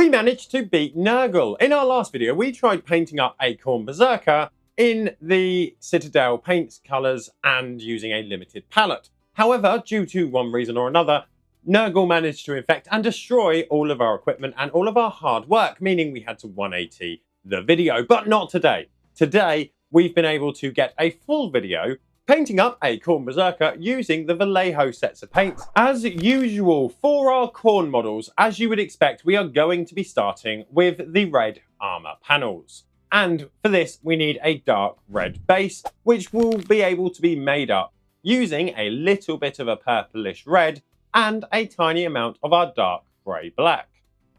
we managed to beat Nurgle. In our last video, we tried painting up a Khorne Berserker in the Citadel paints, colours, and using a limited palette. However, due to one reason or another, Nurgle managed to infect and destroy all of our equipment and all of our hard work, meaning we had to 180 the video, but not today. Today, we've been able to get a full video painting up a Khorne Berserker using the Vallejo sets of paints. As usual, for our Khorne models, as you would expect, we are going to be starting with the red armour panels. And for this, we need a dark red base, which will be able to be made up using a little bit of a purplish red and a tiny amount of our dark grey black.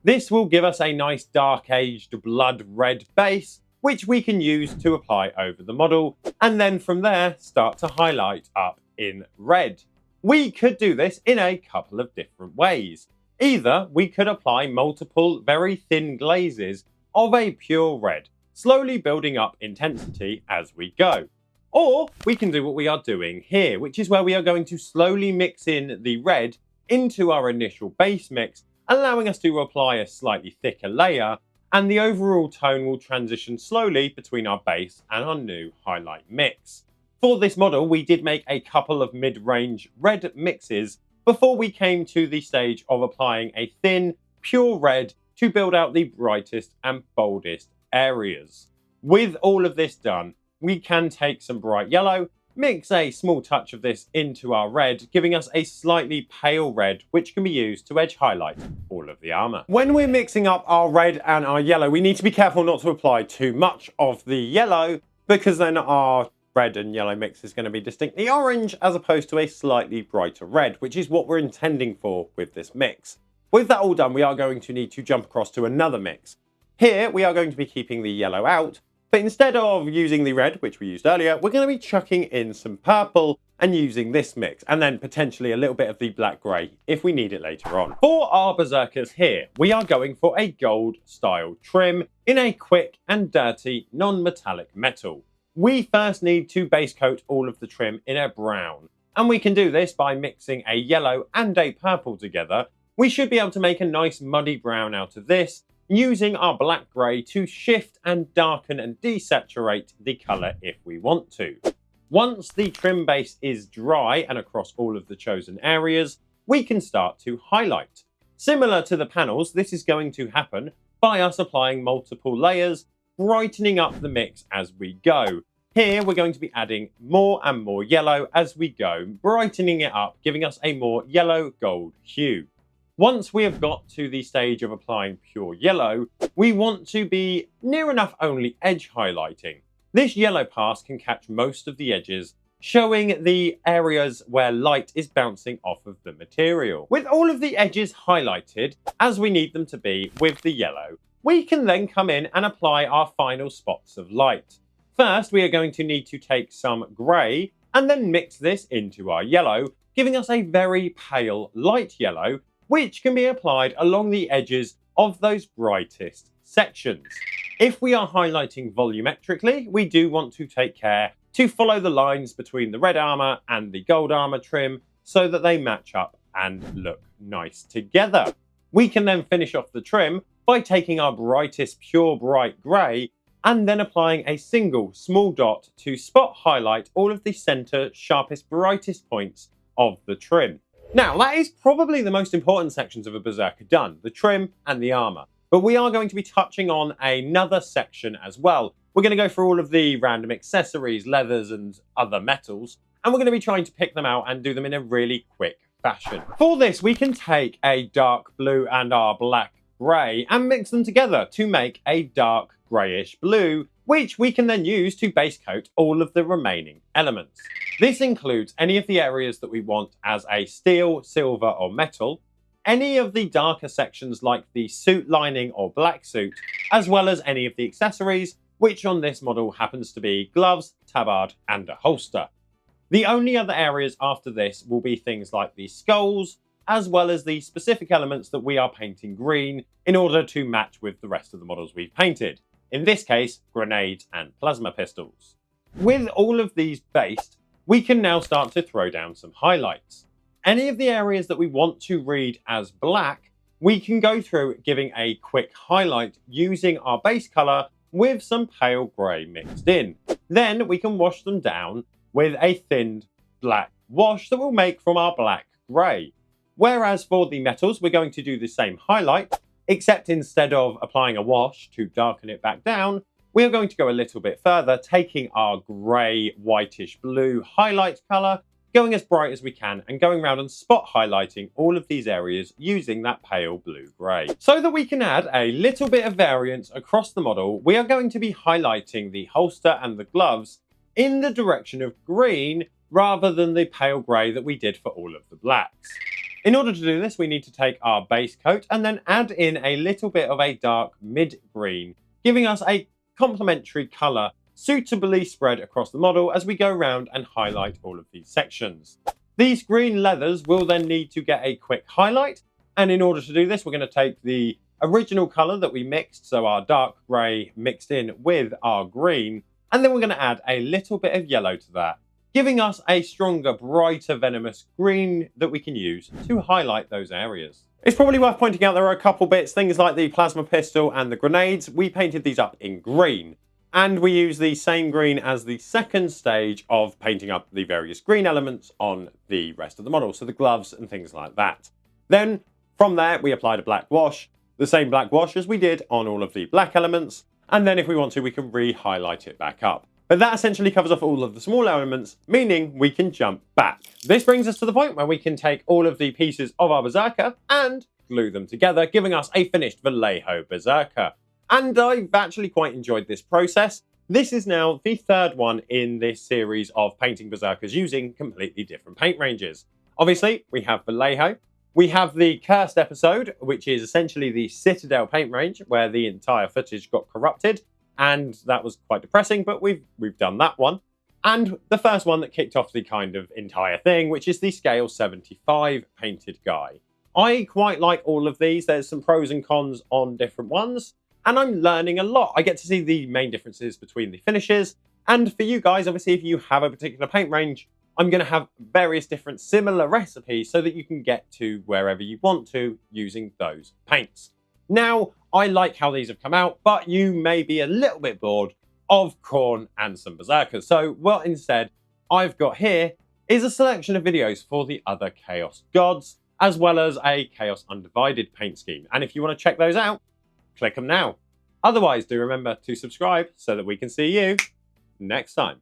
This will give us a nice dark aged blood red base, which we can use to apply over the model, and then from there start to highlight up in red. We could do this in a couple of different ways. Either we could apply multiple very thin glazes of a pure red, slowly building up intensity as we go. Or we can do what we are doing here, which is where we are going to slowly mix in the red into our initial base mix, allowing us to apply a slightly thicker layer, and the overall tone will transition slowly between our base and our new highlight mix. For this model, we did make a couple of mid-range red mixes before we came to the stage of applying a thin, pure red to build out the brightest and boldest areas. With all of this done, we can take some bright yellow, mix a small touch of this into our red, giving us a slightly pale red, which can be used to edge highlight all of the armour. When we're mixing up our red and our yellow, we need to be careful not to apply too much of the yellow, because then our red and yellow mix is going to be distinctly orange as opposed to a slightly brighter red, which is what we're intending for with this mix. With that all done, we are going to need to jump across to another mix. Here, we are going to be keeping the yellow out, but instead of using the red, which we used earlier, we're going to be chucking in some purple and using this mix, and then potentially a little bit of the black grey if we need it later on. For our Berserkers here, we are going for a gold style trim in a quick and dirty non-metallic metal. We first need to base coat all of the trim in a brown, and we can do this by mixing a yellow and a purple together. We should be able to make a nice muddy brown out of this, using our black grey to shift and darken and desaturate the colour if we want to. Once the trim base is dry and across all of the chosen areas, we can start to highlight. Similar to the panels, this is going to happen by us applying multiple layers, brightening up the mix as we go. Here we're going to be adding more and more yellow as we go, brightening it up, giving us a more yellow gold hue. Once we have got to the stage of applying pure yellow, we want to be near enough only edge highlighting. This yellow pass can catch most of the edges, showing the areas where light is bouncing off of the material. With all of the edges highlighted, as we need them to be with the yellow, we can then come in and apply our final spots of light. First, we are going to need to take some grey and then mix this into our yellow, giving us a very pale light yellow, which can be applied along the edges of those brightest sections. If we are highlighting volumetrically, we do want to take care to follow the lines between the red armour and the gold armour trim so that they match up and look nice together. We can then finish off the trim by taking our brightest pure bright grey and then applying a single small dot to spot highlight all of the centre, sharpest, brightest points of the trim. Now, that is probably the most important sections of a Berserker done, the trim and the armour. But we are going to be touching on another section as well. We're going to go through all of the random accessories, leathers and other metals, and we're going to be trying to pick them out and do them in a really quick fashion. For this, we can take a dark blue and our black grey and mix them together to make a dark greyish blue, which we can then use to base coat all of the remaining elements. This includes any of the areas that we want as a steel, silver or metal, any of the darker sections like the suit lining or black suit, as well as any of the accessories, which on this model happens to be gloves, tabard and a holster. The only other areas after this will be things like the skulls, as well as the specific elements that we are painting green in order to match with the rest of the models we've painted. In this case, grenades and plasma pistols. With all of these based, we can now start to throw down some highlights. Any of the areas that we want to read as black, we can go through giving a quick highlight using our base colour with some pale grey mixed in. Then we can wash them down with a thinned black wash that we'll make from our black grey. Whereas for the metals, we're going to do the same highlight, except instead of applying a wash to darken it back down, we are going to go a little bit further, taking our grey, whitish blue highlight colour, going as bright as we can, and going around and spot highlighting all of these areas using that pale blue-grey. So that we can add a little bit of variance across the model, we are going to be highlighting the holster and the gloves in the direction of green rather than the pale grey that we did for all of the blacks. In order to do this, we need to take our base coat and then add in a little bit of a dark mid-green, giving us a complementary colour suitably spread across the model as we go around and highlight all of these sections. These green leathers will then need to get a quick highlight, and in order to do this, we're going to take the original colour that we mixed, so our dark grey mixed in with our green, and then we're going to add a little bit of yellow to that, giving us a stronger, brighter, venomous green that we can use to highlight those areas. It's probably worth pointing out there are a couple bits, things like the plasma pistol and the grenades. We painted these up in green, and we use the same green as the second stage of painting up the various green elements on the rest of the model, so the gloves and things like that. Then, from there, we applied a black wash, the same black wash as we did on all of the black elements, and then if we want to, we can re-highlight it back up. But that essentially covers off all of the small elements, meaning we can jump back. This brings us to the point where we can take all of the pieces of our Berserker and glue them together, giving us a finished Vallejo Berserker. And I've actually quite enjoyed this process. This is now the third one in this series of painting Berserkers using completely different paint ranges. Obviously, we have Vallejo. We have the Cursed episode, which is essentially the Citadel paint range, where the entire footage got corrupted. And that was quite depressing, but we've done that one. And the first one that kicked off the kind of entire thing, which is the Scale 75 painted guy. I quite like all of these. There's some pros and cons on different ones, and I'm learning a lot. I get to see the main differences between the finishes. And for you guys, obviously, if you have a particular paint range, I'm going to have various different similar recipes so that you can get to wherever you want to using those paints. Now, I like how these have come out, but you may be a little bit bored of Khorne and some Berserkers. So what instead I've got here is a selection of videos for the other Chaos Gods, as well as a Chaos Undivided paint scheme. And if you want to check those out, click them now. Otherwise, do remember to subscribe so that we can see you next time.